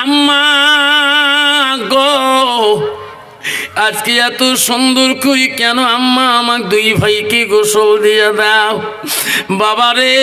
আম্মা গো আজকে এত সুন্দর করি কেন আম্মা আমার দুই ভাইকে গোসল দিয়ে দাও। বাবারে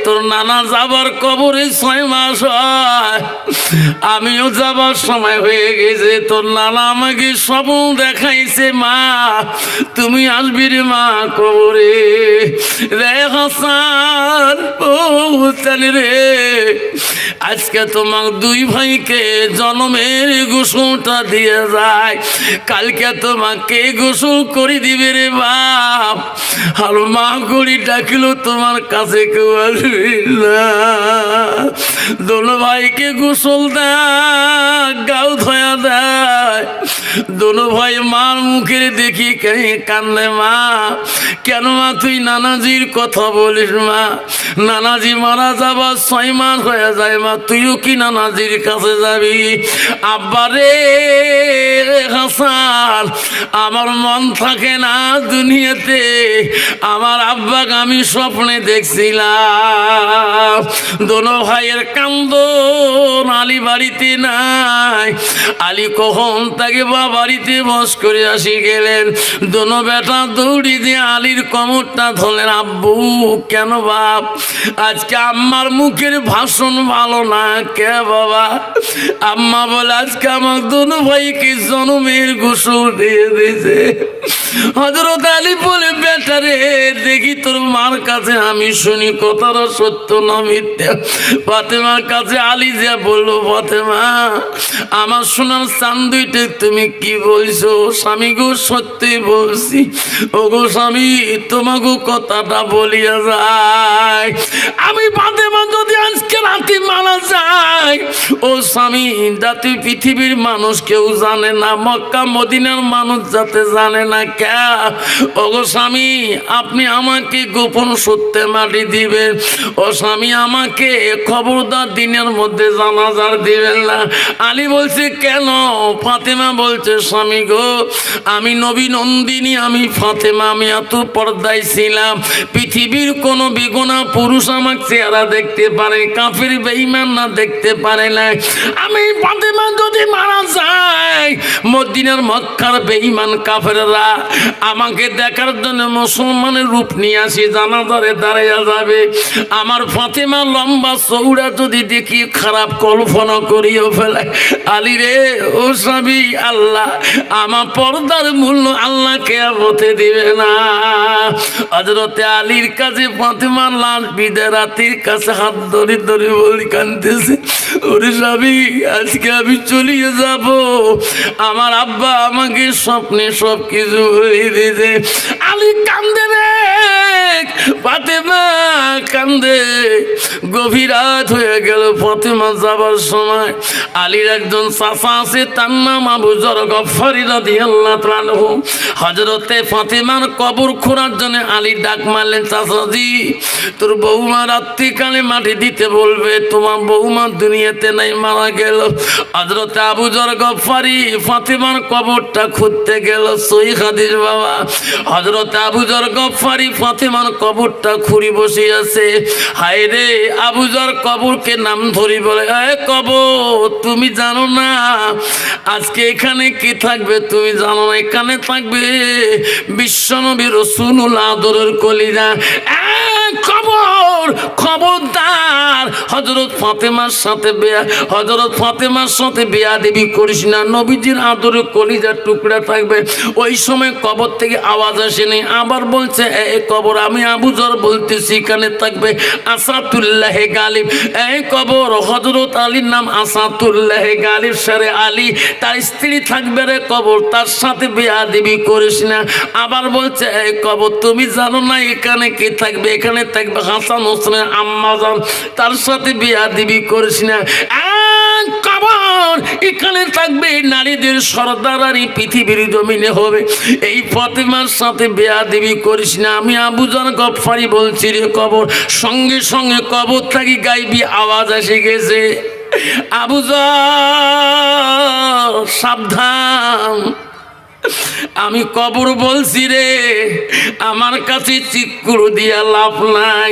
তোর নানা যাবার কবরে 6 মাস হয়, আমিও যাবার সময় হয়ে গেছে। তোর নানা আমাকে স্বপ্ন দেখাইছে, মা তুমি আসবি রে মা কবরে। রে হাসান ও চালি রে, আজকে তোমার দুই ভাইকে জন্মের গোসলটা দিয়ে যায়, কালকে তোমাকে গোসল করে দিবে রে বাপ। আর মা করি ডাকিল তোমার কাছে কেউ আসবে না। দোনো ভাইকে গোসল দেয়, গাও ধোয়া দেয়। দোনো ভাই মার মুখের দেখি কান্দে, মা কেন মা তুই নানাজির কথা বলিস? মা নানাজি মারা যাবার 6 মাস হয়ে যায়, মা তুইও কি নানাজির কাছে যাবি? আব্বারে হাসান আমার মন থাকে না দুনিয়াতে, আমার আব্বাকে আমি স্বপ্নে দেখছিলাম। দোনো ভাইয়ের কান্দন, আলী বাড়িতে নাই। আলী কখন তাকে বা বাড়িতে বস করে আসি গেলেন। দোনো বেটা দৌড়ি দিয়ে আলীর কোমরটা ধরলেন। আব্বু কেন বাপ? আজকে আম্মার মুখের ভাষণ ভালো না কে বাবা? আম্মা বলে আজকে আমার দোনো ভাইকে জন্মের গোসল দিয়ে দিয়েছে। হযরত আলী বলে বেটারে দেখি তোর মার কাছে আমি শুনি কথাটা সত্য না মিথ্যা। ফাতেমার কাছে আলী যা বললো, ফাতেমা আমার সোনার চাঁদ দুইটা তুমি কি বলছো? স্বামী গো সত্যি বলছি। ও গো স্বামী তোমাকে কথাটা বলিয়া যায়, আমি ফাতেমা যদি আজকে রাতে মারা যায়, ও স্বামী যাতে পৃথিবীর মানুষ কেউ জানে না, মক্কা মদিনার মানুষ যাতে জানে না। কে ও গো স্বামী আপনি আমাকে গোপন সত্যে মাটি দিবেন। ও স্বামী আমাকে খবরদার দিনের মধ্যে জানাজার দিবেন না। আলী বলছে কেন? ফাতেমা বলছে স্বামী গো আমি নবী নন্দিনী, আমি ফাতেমা, আমি এত পর্দায় ছিলাম, পৃথিবীর কোনো বেগুনা পুরুষ আমার চেহারা দেখতে পারে, কাফির বেঈমান না দেখতে পারে না। আমি ফাতেমা যদি মারা যায়, মদিনার মক্কার বেঈমান কাফেররা আমাকে দেখার জন্য মুসলমানের রূপ নিয়ে আসি জানাজারে দাঁড়িয়ে যাবে। আমার ফাতেমা লম্বা চৌড়া যদি দেখি খারাপ কল্পনা করিও ফেলে। আলী রে ও স্বামী আল্লাহ আমার পর্দার মূল্য আল্লাহ কিয়ামতে দিবে না। হযরতে আলীর কাছে ফাতেমার লাশ বিদে রাতের কাছে হাত ধরে ধরে বলি কাঁদতেছে, ওরে স্বামী আজকে আমি চলিয়ে যাব, আমার আব্বা আমাকে স্বপ্নে সব কিছু বলে দিয়েছে। আলী কান্দে রে, ফাতেমা কান্দে। গভীর রাত হয়ে গেল। ফাতেমা যাবার সময় আলীর একজন চাচা আছে, তার নাম আবু যর গফফারি রাদিয়াল্লাহু তাআলা আনহু। হযরতে ফাতেমার কবর খোঁড়ার জন্য আলী ডাক মারলেন, চাচাজি তোর বৌমা রাত্রিকালে মাটি দিতে বলবে, তোমার বৌমা দুনিয়াতে নাই, মারা গেল। হযরতে আবু যর গফফারি ফাতেমার কবরটা খুঁজতে গেল। সহিহ হাদিস বাবা। হযরতে আবু যর গফফারি ফাতেমার কবরটা খুঁড়ি বসে আছে। হায় রে আবু যর কবরকে নাম ধরি বলে, এ কবর তুমি জানো না আজকে এখানে কি থাকবে? তুমি জানো না এখানে থাকবে বিশ্বনবী রাসূলুল্লাহ আদরের কলিজা। কবর খবরদার হযরত ফাতেমার সাথে বেয়াদবি করিস না, নবীজির আদরের কলিজার টুকরা থাকবে। ওই সময় কবর থেকে আওয়াজ আসেনি। আবার বলছে এই কবর আমি আবু যর বলতেছি এখানে থাকবে আসাদুল্লাহ গালিব। এই কবর হযরত আলীর নাম আসাদুল্লাহ গালিব সারে আলী, তার স্ত্রী থাকবে রে কবর, তার সাথে বেয়াদবি করিস না। আবার বলছে এই কবর তুমি জানো না এখানে কে থাকবে? এখানে থাকবে হাসান হোসেনের আম্মা জান, তার সাথে বেয়াদবি করিস না। কবর এখানে থাকবে নারীদের সর্দারানি পৃথিবীর জমিনে হবে, এই ফাতেমার সাথে বেয়াদবি করিস না। আমি আবু যর গফফারি বলছি রে কবর। সঙ্গে সঙ্গে কবর থেকে গাইবি আওয়াজ এসে গেছে, আবু যর সাবধান, আমি কবর বলছি রে, আমার কাছে চিকুর দিয়া লাভ নাই।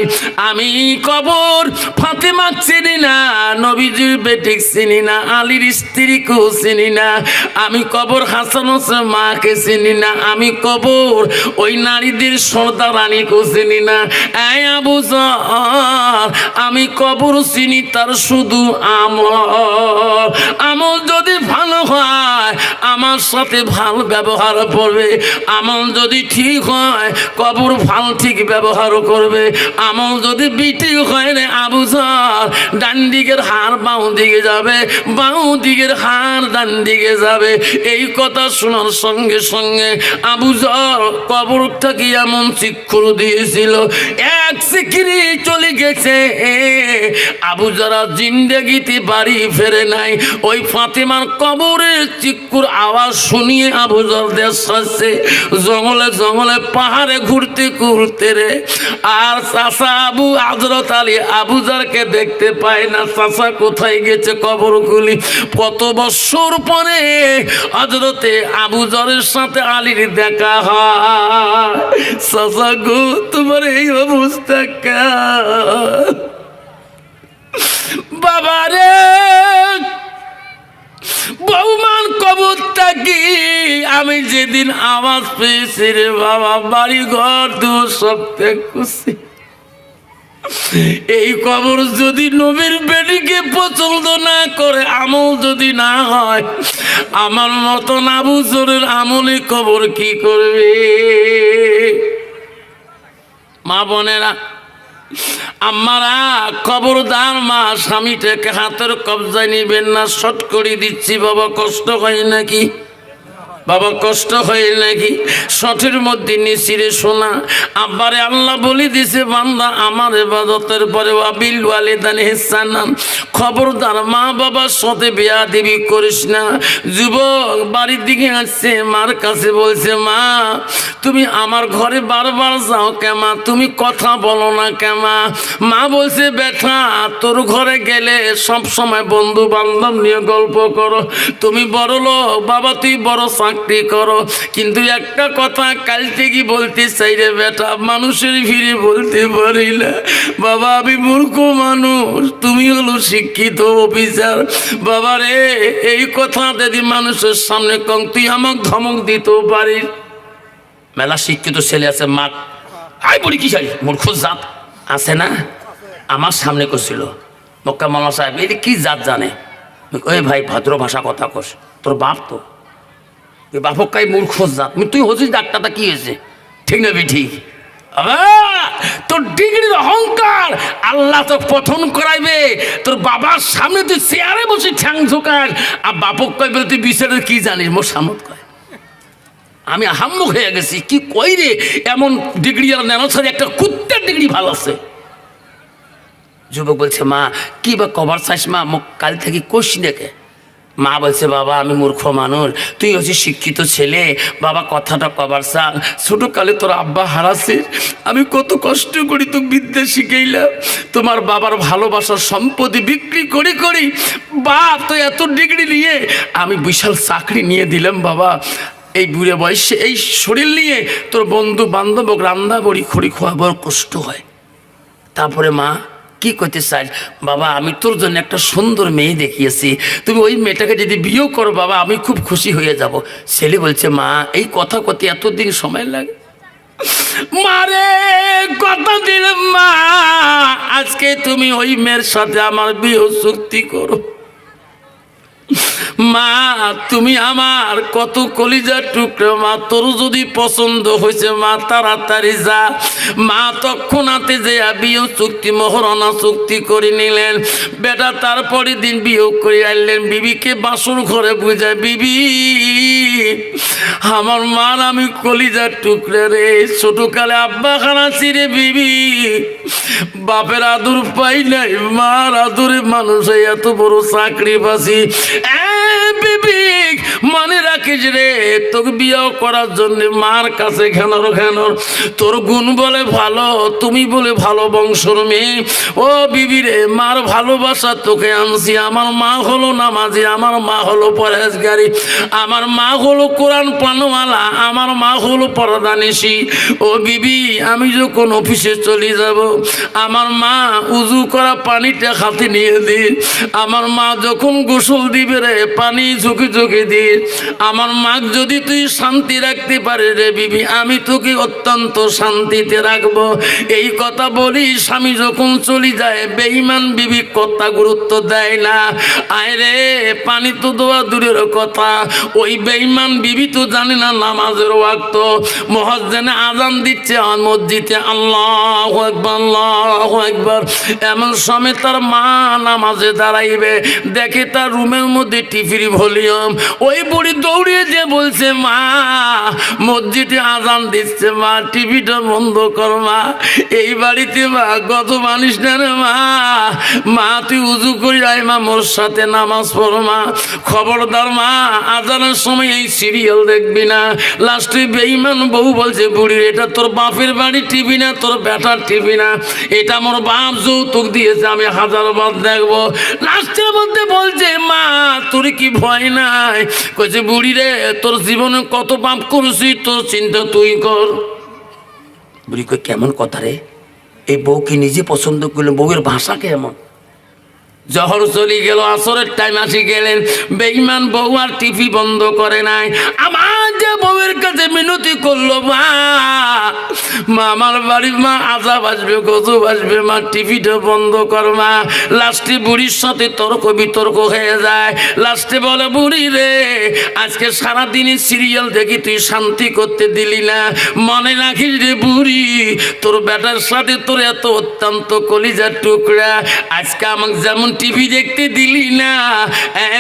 আমি কবর ফাতেমা চিনি না, নবীজির বেটিক চিনি না, আলীর স্ত্রীকেও চিনি না। আমি কবর হাসান হোসেন মাকে চিনি না। আমি কবর ওই নারীদের সর্দার রানীকেও চিনি না। এই আবু যর, আমি কবর চিনি তার শুধু আমল। আমল যদি ভালো হয় আমার সাথে ভালো ব্যবহার করবে, আমল যদি ঠিক হয় কবর ভাল ঠিক ব্যবহার করবে। আমল যদি বিটি হয় রে আবু যর, ডান দিকের হার বাঁ দিকে যাবে, বাঁ দিকের হার ডান দিকে যাবে। এই কথা শোনার সঙ্গে সঙ্গে আবু যর কবরটাকে এমন চিক্ষুর দিয়েছিল, এক সিকিরি চলে গেছে। আবু যর জিন্দেগিতে বাড়ি ফেরে নাই। ওই ফাতেমার কবরের চিক্ষুর আওয়াজ শুনিয়ে আবু যর দেশ আসছে, জঙ্গলে জঙ্গলে পাহাড়ে ঘুরতে ঘুরতে রে। আর চাচা আবু হযরত আলী আবু যরকে দেখতে পায় না। চাচা কোথায় গেছে কবর খুলি। কত বছর পরে হযরতে আবু যরের সাথে আলীর দেখা হয়। চাচা গো, তোমার এই অবস্থা কেন? বাবারে, বৌমান কবরটা কি আমি যেদিন আওয়াজ পেয়েছি রে বাবা, বাড়ি ঘর দু সব ত্যাগ করছি। এই কবর যদি নবীর বেটিকে পছন্দ না করে, আমল যদি না হয়, আমার মতন আবু যরের আমলে কবর কি করবে? মা বোনেরা, আমারা খবরদার মা স্বামীটাকে হাতের কবজায় নিবেন না। শর্ট করে দিচ্ছি বাবা, কষ্ট হয় নাকি? বাবা কষ্ট হয় নাকি? শঠের মধ্যে নিচিরে শোনা। আব্বারে আল্লাহ বলে দিছে, বান্দা আমার ইবাদতের পরে ওয়াবিল ওয়ালিদানি ইহসানান, খবরদার মা বাবার সাথে বেয়াদবি করিস না। যুবক বাড়ির দিকে আসছে, মার কাছে বলছে, মা তুমি আমার ঘরে বারবার যাও কেমা, তুমি কথা বলো না কেমা? মা বলছে, বেটা তোর ঘরে গেলে সব সময় বন্ধু বান্ধব নিয়ে গল্প করো, তুমি বড় লোক, বাবা তুই বড় চাকরি করো, কিন্তু একটা কথা কাল থেকে বলতে চাই রে বেটা, মানুষের ভিড়ে বলতে পারি না। বাবা আমি মূর্খ মানুষ, তুমি হলো শিক্ষিত অফিসার। বাবা রে, এই কথা যদি মানুষের সামনে কম, তুই আমাকে ধমক দিতেও পারিস। মেলা শিক্ষিত ছেলে আছে, মা আই বলি কি চাই মূর্খ জাত আছে না, আমার সামনে করছিল মক্কা মাওলানা সাহেব, এই কি জাত জানে? ওই ভাই ভদ্র ভাষা কথা কস, তোর বাপ তো বাপকাই মূর্খ জাত, তুই হচ্ছিস ডাক্তারটা কি হয়েছে? ঠিক না ঠিক? তোর ডিগ্রির অহংকার আল্লাহ তো পঠন করাইবে, তোর বাবার সামনে তুই চেয়ারে বসে ঠ্যাং ঝোকাস, আর বাপক কয় বলে তুই বিচারের কি জানিস? মোর সামত কয় আমি আহাম্মক হয়ে গেছি, কি কই রে এমন ডিগ্রি আর নেন সারি, একটা কুত্তার ডিগ্রি ভালো আছে। যুবক বলছে, মা কি বা কবার চাইস মা, মুখ কাল থেকে কষি ডেকে। মা বলছে, বাবা আমি মূর্খ মানুষ, তুই হচ্ছিস শিক্ষিত ছেলে, বাবা কথাটা কবার চাল। ছোটকালে তোর আব্বা হারাছিস, আমি কত কষ্ট করি তোকে বিদ্যা শিখাইলাম, তোমার বাবার ভালোবাসার সম্পত্তি বিক্রি করি করি বাপ তো এত ডিগ্রি নিয়ে আমি বিশাল চাকরি নিয়ে দিলাম। বাবা এই বুড়ে বয়সে এই শরীর নিয়ে তোর বন্ধু বান্ধব রান্না বড়ি খড়ি খোয়া বড় কষ্ট হয়। তারপরে মা কি করতে চাই? বাবা আমি তোর জন্য একটা সুন্দর মেয়ে দেখিয়েছি, তুমি ওই মেয়েটাকে যদি বিয়েও করো বাবা আমি খুব খুশি হয়ে যাব। ছেলে বলছে, মা এই কথা কতে এতদিন সময় লাগে? মারে কথা দিলাম মা, আজকে তুমি ওই মেয়ের সাথে আমার বিয়ে চুক্তি করো। মা তুমি আমার কত কলিজার টুকরো মা, তোর যদি পছন্দ হয়েছে মা তাড়াতাড়ি যা। মা তৎক্ষণাতে যে বিয়ে চুক্তি মোহরণা চুক্তি করে নিলেন। বেটা তারপরে দিন বিয়ে করে আনলেন, বিবিকে বাসর ঘরে বুঝায়, বিবি আমার মার আমি কলিজার টুকরে রে, ছোটকালে আব্বা খানা ছিঁড়ে বিবি বাপের আদর পাই নাই, মার আদরে মানুষ এত বড় চাকরি বাসি। বিবি মনে রাখিস রে, তোকে বিয়ে করার জন্য মার কাছে ঘেনর ঘেনর, তোর গুণ বলে ভালো, তুমি বলে ভালো বংশর মেয়ে। ও বিবি রে, মার ভালোবাসা তোকে আনছি। আমার মা হলো নামাজি, আমার মা হলো পরহেজগারি, আমার মা হলো কোরআন পানওয়ালা, আমার মা হলো পরদানিশী। ও বিবি, আমি যখন অফিসে চলে যাব, আমার মা উজু করা পানিটা হাতে নিয়ে দি। আমার মা যখন গোসল দিবে রে, পানি ঝুঁকি ঝুঁকি দি। আমার মা যদি তুই শান্তি রাখতে পারে রে বিবি, আমি তোকে অত্যন্ত শান্তিতে রাখবো। এই কথা বলি স্বামী যখন চলে যায়, বেঈমান বিবি কথা গুরুত্ব দেয় না। আয় রে, পানি তো দেওয়া দূরের কথা, ওই বেঈমান বিবি তো জানে না নামাজের ওয়াক্ত। মুয়াজ্জিনে আযান দিচ্ছে মসজিদে, আল্লাহু আকবার আল্লাহু আকবার। এমন সময় তার মা নামাজে দাঁড়াইবে, দেখে তার রুমের মধ্যে টিভির ভলিউম। ওই বুড়ি দৌড়িয়ে যে বলছে, মা মসজিদে আযান দিচ্ছে, মা টিভিটা বন্ধ কর মা। এই বাড়িতে মা গত মানিস না রে মা, মা তুই উজু করি আয় মা, মোর সাথে নামাজ পড় মা। খবরদার মা, আজানের সময় এই সিরিয়াল দেখবি না। লাস্টে বেঈমান বউ বলছে, বুড়ি এটা তোর বাপের বাড়ি টিভি না, তোর বেটার টিভি না, এটা আমার বাপ যৌতুক দিয়েছে, আমি 1000 বার দেখবো। লাস্টের মধ্যে বলছে, মা তোর কি ভয় নাই? কইছে, বুড়ি রে তোর জীবনে কত পাপ করছি, তোর চিন্তা তুই কর। বুড়ি কই, কেমন কথা রে? এই বউ কি নিজে পছন্দ করলেন? বউয়ের ভাষা কেমন? জহর চলে গেল, আসরের টাইম আসি গেলেন, বেঈমান বউ আর টিভি বন্ধ করে নাই। আমার যে বউয়ের কাছে মিনতি করলো, মা মা আমার বাড়ির মা আজাব আসবে, গজব আসবে, মা টিভিটা বন্ধ কর মা। লাস্টে বুড়ির সাথে তর্ক বিতর্ক হয়ে যায়। লাস্টে বলে, বুড়ি রে আজকে সারাদিনই সিরিয়াল দেখি, তুই শান্তি করতে দিলি না। মনে রাখিস রে বুড়ি, তোর বেটার সাথে তোর এত অত্যন্ত কলিজার টুকরা, আজকে আমাকে যেমন টিভি দেখতে দিলি না,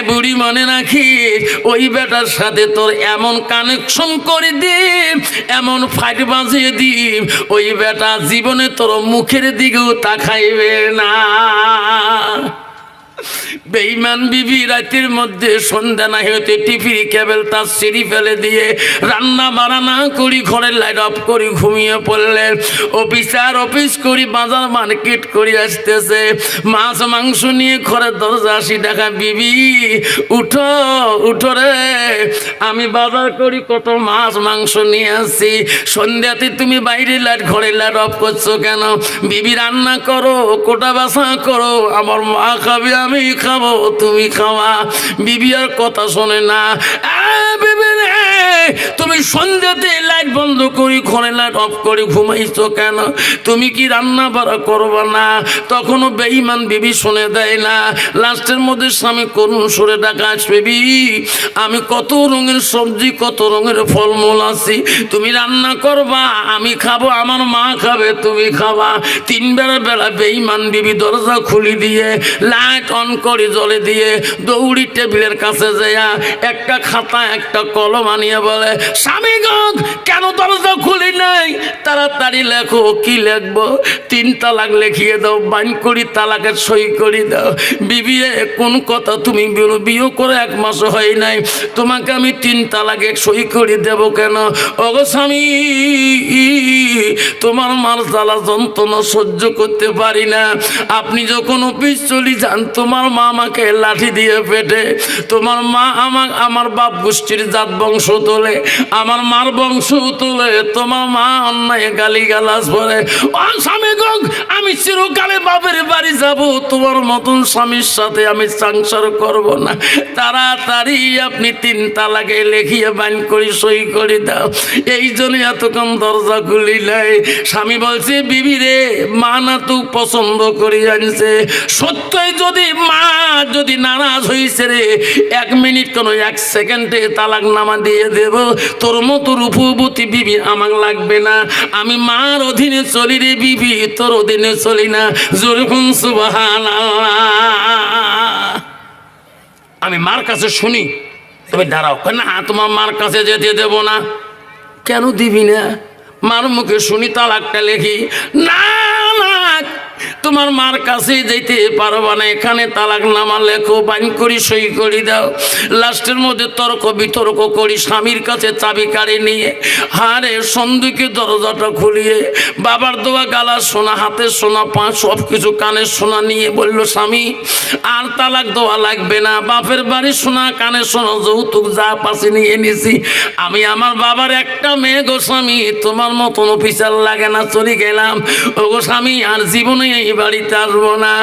বুড়ি মনে রাখিস ওই বেটার সাথে তোর এমন কানেকশন করে দিম, এমন ফাইট বাজিয়ে দিম, ওই বেটা জীবনে তোর মুখের দিকেও তাকাইবে না। বেঈমান বিবি রাতের মধ্যে সন্ধ্যা না হতে টিভির কেবল তার সিঁড়ি ফেলে দিয়ে রান্না বাড়ানা করি, ঘরের লাইট অফ করি ঘুমিয়ে পড়লেন। অফিসার অফিস করি, বাজার মার্কেট করি আসতেছে, মাছ মাংস নিয়ে ঘরের দরজা 80 টাকা। বিবি উঠো উঠো রে, আমি বাজার করি, কত মাছ মাংস নিয়ে আসছি। সন্ধ্যাতে তুমি বাইরে লাইট ঘরের লাইট অফ করছো কেন? বিবি রান্না করো, কোটা বাসা করো, আমার মা খাবে, আমি খাবো, তুমি খাওয়া। বিবি আর কথা শোনে না। বিবি রে, তুমি সন্ধ্যাতে লাইট বন্ধ করি ঘরে লাইট অফ করে ঘুমাইছো কেন? তুমি কি রান্না বাড়া করবা না? তখনও বেঈমান বিবি শুনে দেয় না। লাস্টের মধ্যে স্বামী করুণ সুরে ডাকা, বেবি আমি কত রঙের সবজি, কত রঙের ফলমূল আছি, তুমি রান্না করবা, আমি খাবো, আমার মা খাবে, তুমি খাবা। 3 বেলা বেঈমান বিবি দরজা খুলি দিয়ে লাইট অন করে জ্বলে দিয়ে দৌড়ি টেবিলের কাছে যাইয়া একটা খাতা একটা কলম আনিয়ে বলে, স্বামী গো কেন দরজা খুলি নাই? তাড়াতাড়ি লেখো। কি লিখবো? 3 তালাক লিখিয়ে দাও, বাইন করি তালাকের সই করে দাও। বিবি কোন কথা তুমি বলো? বিয়ে করে 1 মাস হয় নাই, তোমাকে আমি 3 তালাকে সই করে দেব কেন? ওগো স্বামী, তোমার মার জ্বালা যন্ত্রণা সহ্য করতে পারি না। আপনি যখন অফিস চলে যান, তোমার মা আমাকে লাঠি দিয়ে পেটে, তোমার মা আমার বাপ গোষ্ঠীর জাত বংশ তোলে, আমার মার বংশ তোলে, তোমার মা অন্যায় গালি গালাজ পরে। ও স্বামী গো, আমি চিরকালে বাপের বাড়ি যাব, তোমার মতন স্বামীর সাথে আমি সংসার করব না। তাড়াতাড়ি আপনি 3 তালাকে লেখিয়ে বাইন করি সই করে দাও। এই জন্য এতক্ষণ দরজা খুলি নাই। স্বামী বলছে, বিবি রে মা না তো পছন্দ করে আনছে, সত্যই যদি মা যদি নারাজ হয়েছে রে, 1 মিনিট কেন 1 সেকেন্ডে তালাক নামা দিয়ে দেব। তোর মতো রূপবতী বিবি আমার লাগবে না, আমি মার অধীনে চলি রে বিবি, তোর অধীনে চলি না। যেরকম সুবহানাল্লাহ। আমি মার কাছে শুনি, তবে দাঁড়াও না, তোমার মার কাছে যেতে দেব না। কেন দিবি না? মার মুখে শুনি তালাকটা লেখি। না না, তোমার মার কাছে যেতে পারবা না, এখানে তালাক নামা লেখো, বাইন করি, সই করি দাও। লাস্টের মধ্যে তর্ক বিতর্ক করি, স্বামীর কাছে চাবি কাড়ি নিয়ে হারে সন্দুকে দরজাটা খুলিয়ে বাবার দোয়া গালা সোনা, হাতে সোনা, পা সব কিছু কানে সোনা নিয়ে বলল, স্বামী আর তালাক দেওয়া লাগবে না, বাপের বাড়ি সোনা, কানে সোনা, যৌতুক যা পাশে নিয়ে নিছি। আমি আমার বাবার একটা মেয়ে গো স্বামী, তোমার মতন অফিসার লাগে না, চলে গেলাম। ও গো স্বামী, আর জীবনে এই বাড়িতে আসবো না।